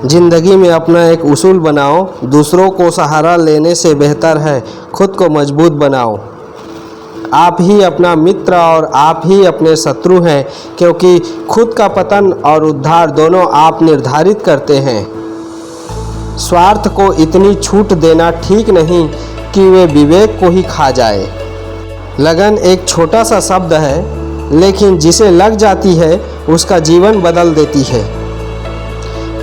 ज़िंदगी में अपना एक उसूल बनाओ, दूसरों को सहारा लेने से बेहतर है खुद को मजबूत बनाओ। आप ही अपना मित्र और आप ही अपने शत्रु हैं, क्योंकि खुद का पतन और उद्धार दोनों आप निर्धारित करते हैं। स्वार्थ को इतनी छूट देना ठीक नहीं कि वे विवेक को ही खा जाए। लगन एक छोटा सा शब्द है, लेकिन जिसे लग जाती है उसका जीवन बदल देती है।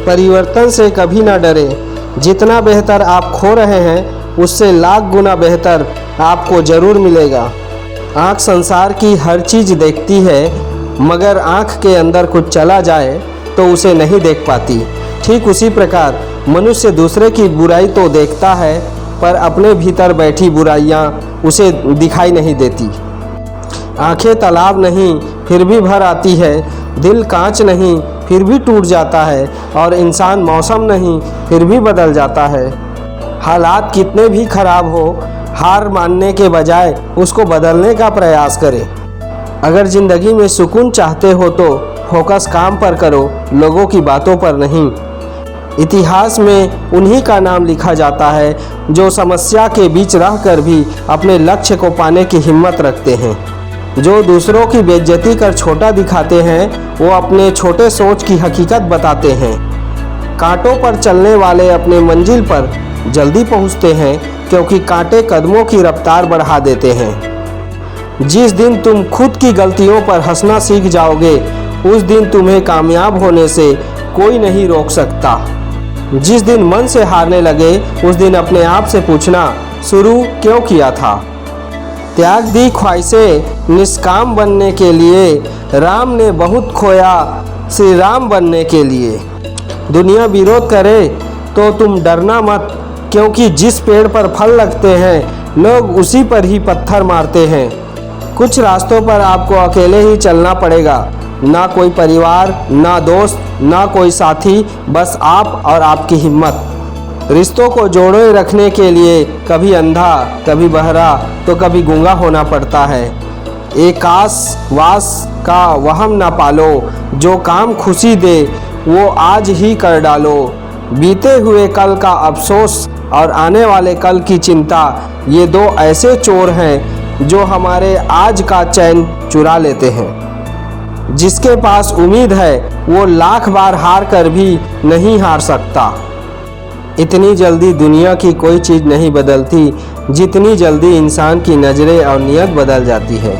परिवर्तन से कभी ना डरे, जितना बेहतर आप खो रहे हैं उससे लाख गुना बेहतर आपको ज़रूर मिलेगा। आँख संसार की हर चीज़ देखती है, मगर आँख के अंदर कुछ चला जाए तो उसे नहीं देख पाती। ठीक उसी प्रकार मनुष्य दूसरे की बुराई तो देखता है, पर अपने भीतर बैठी बुराइयाँ उसे दिखाई नहीं देती। आँखें तालाब नहीं फिर भी भर आती है, दिल कांच नहीं फिर भी टूट जाता है, और इंसान मौसम नहीं फिर भी बदल जाता है। हालात कितने भी खराब हो, हार मानने के बजाय उसको बदलने का प्रयास करें। अगर ज़िंदगी में सुकून चाहते हो तो फोकस काम पर करो, लोगों की बातों पर नहीं। इतिहास में उन्हीं का नाम लिखा जाता है जो समस्या के बीच रहकर भी अपने लक्ष्य को पाने की हिम्मत रखते हैं। जो दूसरों की बेइज्जती कर छोटा दिखाते हैं, वो अपने छोटे सोच की हकीकत बताते हैं। कांटों पर चलने वाले अपने मंजिल पर जल्दी पहुंचते हैं, क्योंकि कांटे कदमों की रफ्तार बढ़ा देते हैं। जिस दिन तुम खुद की गलतियों पर हंसना सीख जाओगे, उस दिन तुम्हें कामयाब होने से कोई नहीं रोक सकता। जिस दिन मन से हारने लगे, उस दिन अपने आप से पूछना शुरू क्यों किया था। त्याग दी ख्वाहिशें निष्काम बनने के लिए, राम ने बहुत खोया श्री राम बनने के लिए। दुनिया विरोध करे तो तुम डरना मत, क्योंकि जिस पेड़ पर फल लगते हैं लोग उसी पर ही पत्थर मारते हैं। कुछ रास्तों पर आपको अकेले ही चलना पड़ेगा, ना कोई परिवार, ना दोस्त, ना कोई साथी, बस आप और आपकी हिम्मत। रिश्तों को जोड़े रखने के लिए कभी अंधा, कभी बहरा, तो कभी गूंगा होना पड़ता है। एकास वास का वहम ना पालो, जो काम खुशी दे वो आज ही कर डालो। बीते हुए कल का अफसोस और आने वाले कल की चिंता, ये दो ऐसे चोर हैं जो हमारे आज का चैन चुरा लेते हैं। जिसके पास उम्मीद है वो लाख बार हार कर भी नहीं हार सकता। इतनी जल्दी दुनिया की कोई चीज़ नहीं बदलती, जितनी जल्दी इंसान की नज़रें और नियत बदल जाती है।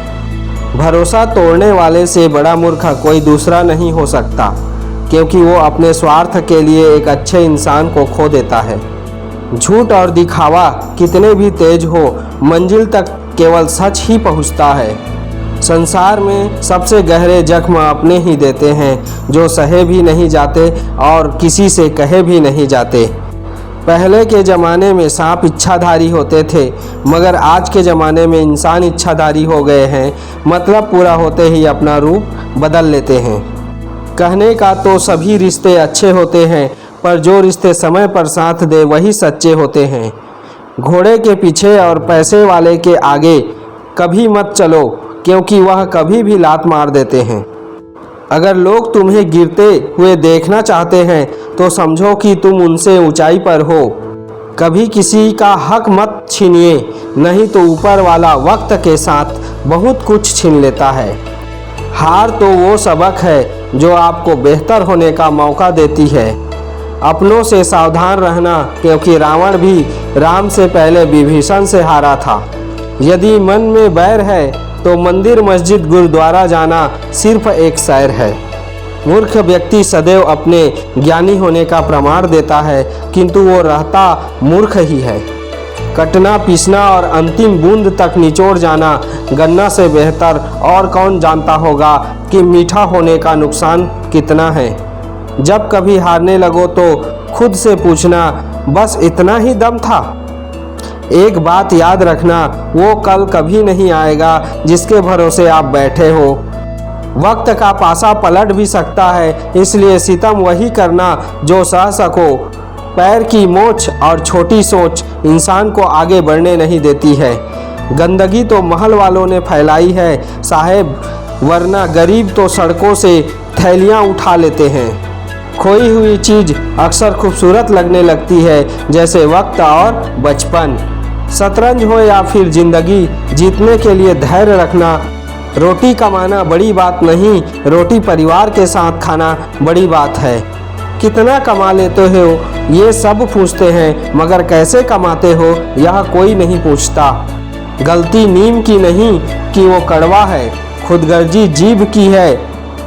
भरोसा तोड़ने वाले से बड़ा मूर्ख कोई दूसरा नहीं हो सकता, क्योंकि वो अपने स्वार्थ के लिए एक अच्छे इंसान को खो देता है। झूठ और दिखावा कितने भी तेज हो, मंजिल तक केवल सच ही पहुंचता है। संसार में सबसे गहरे जख्म अपने ही देते हैं, जो सहे भी नहीं जाते और किसी से कहे भी नहीं जाते। पहले के ज़माने में सांप इच्छाधारी होते थे, मगर आज के ज़माने में इंसान इच्छाधारी हो गए हैं। मतलब पूरा होते ही अपना रूप बदल लेते हैं। कहने का तो सभी रिश्ते अच्छे होते हैं, पर जो रिश्ते समय पर साथ दे वही सच्चे होते हैं। घोड़े के पीछे और पैसे वाले के आगे कभी मत चलो, क्योंकि वह कभी भी लात मार देते हैं। अगर लोग तुम्हें गिरते हुए देखना चाहते हैं तो समझो कि तुम उनसे ऊंचाई पर हो। कभी किसी का हक मत छीनिए, नहीं तो ऊपर वाला वक्त के साथ बहुत कुछ छीन लेता है। हार तो वो सबक है जो आपको बेहतर होने का मौका देती है। अपनों से सावधान रहना, क्योंकि रावण भी राम से पहले विभीषण से हारा था। यदि मन में बैर है तो मंदिर मस्जिद गुरुद्वारा जाना सिर्फ एक सैर है। मूर्ख व्यक्ति सदैव अपने ज्ञानी होने का प्रमाण देता है, किंतु वो रहता मूर्ख ही है। कटना, पीसना और अंतिम बूंद तक निचोड़ जाना गन्ना से बेहतर और कौन जानता होगा कि मीठा होने का नुकसान कितना है। जब कभी हारने लगो तो खुद से पूछना, बस इतना ही दम था। एक बात याद रखना, वो कल कभी नहीं आएगा जिसके भरोसे आप बैठे हो। वक्त का पासा पलट भी सकता है, इसलिए सितम वही करना जो सह सको। पैर की मोच और छोटी सोच इंसान को आगे बढ़ने नहीं देती है। गंदगी तो महल वालों ने फैलाई है साहेब, वरना गरीब तो सड़कों से थैलियां उठा लेते हैं। खोई हुई चीज अक्सर खूबसूरत लगने लगती है, जैसे वक्त और बचपन। शतरंज हो या फिर जिंदगी, जीतने के लिए धैर्य रखना। रोटी कमाना बड़ी बात नहीं, रोटी परिवार के साथ खाना बड़ी बात है। कितना कमा लेते हो ये सब पूछते हैं, मगर कैसे कमाते हो यह कोई नहीं पूछता। गलती नीम की नहीं कि वो कड़वा है, खुदगर्जी जीभ की है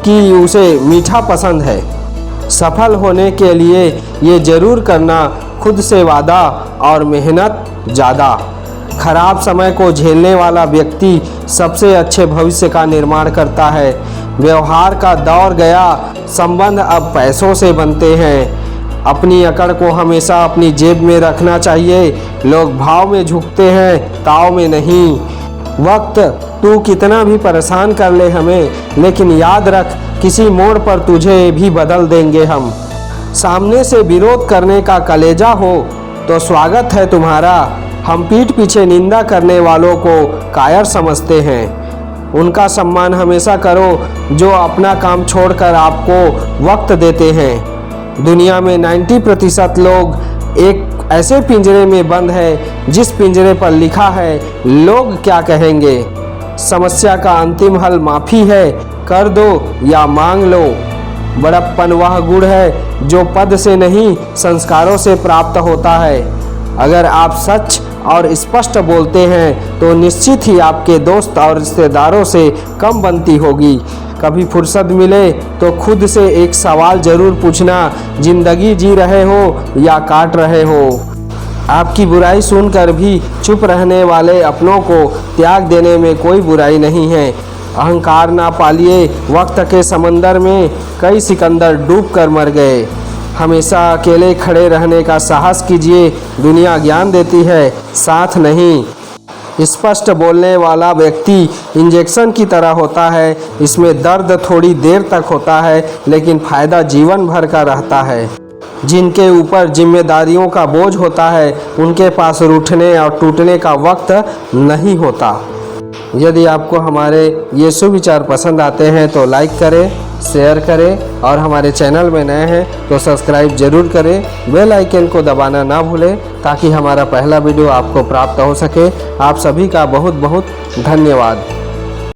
कि उसे मीठा पसंद है। सफल होने के लिए ये जरूर करना खुद से वादा और मेहनत ज़्यादा। खराब समय को झेलने वाला व्यक्ति सबसे अच्छे भविष्य का निर्माण करता है। व्यवहार का दौर गया, संबंध अब पैसों से बनते हैं। अपनी अकड़ को हमेशा अपनी जेब में रखना चाहिए। लोग भाव में झुकते हैं, ताव में नहीं। वक्त तू कितना भी परेशान कर ले हमें, लेकिन याद रख किसी मोड़ पर तुझे भी बदल देंगे हम। सामने से विरोध करने का कलेजा हो तो स्वागत है तुम्हारा। हम पीठ पीछे निंदा करने वालों को कायर समझते हैं। उनका सम्मान हमेशा करो जो अपना काम छोड़कर आपको वक्त देते हैं। दुनिया में 90% लोग एक ऐसे पिंजरे में बंद है जिस पिंजरे पर लिखा है लोग क्या कहेंगे। समस्या का अंतिम हल माफ़ी है, कर दो या मांग लो। बड़प्पन वह गुण है जो पद से नहीं संस्कारों से प्राप्त होता है। अगर आप सच और स्पष्ट बोलते हैं तो निश्चित ही आपके दोस्त और रिश्तेदारों से कम बनती होगी। कभी फुर्सत मिले तो खुद से एक सवाल ज़रूर पूछना, जिंदगी जी रहे हो या काट रहे हो। आपकी बुराई सुनकर भी चुप रहने वाले अपनों को त्याग देने में कोई बुराई नहीं है। अहंकार ना पालिए, वक्त के समंदर में कई सिकंदर डूब कर मर गए। हमेशा अकेले खड़े रहने का साहस कीजिए, दुनिया ज्ञान देती है, साथ नहीं। स्पष्ट बोलने वाला व्यक्ति इंजेक्शन की तरह होता है, इसमें दर्द थोड़ी देर तक होता है लेकिन फ़ायदा जीवन भर का रहता है। जिनके ऊपर जिम्मेदारियों का बोझ होता है उनके पास रूठने और टूटने का वक्त नहीं होता। यदि आपको हमारे ये सुविचार पसंद आते हैं तो लाइक करें, शेयर करें और हमारे चैनल में नए हैं तो सब्सक्राइब जरूर करें। बेल आइकन को दबाना ना भूलें ताकि हमारा पहला वीडियो आपको प्राप्त हो सके। आप सभी का बहुत बहुत धन्यवाद।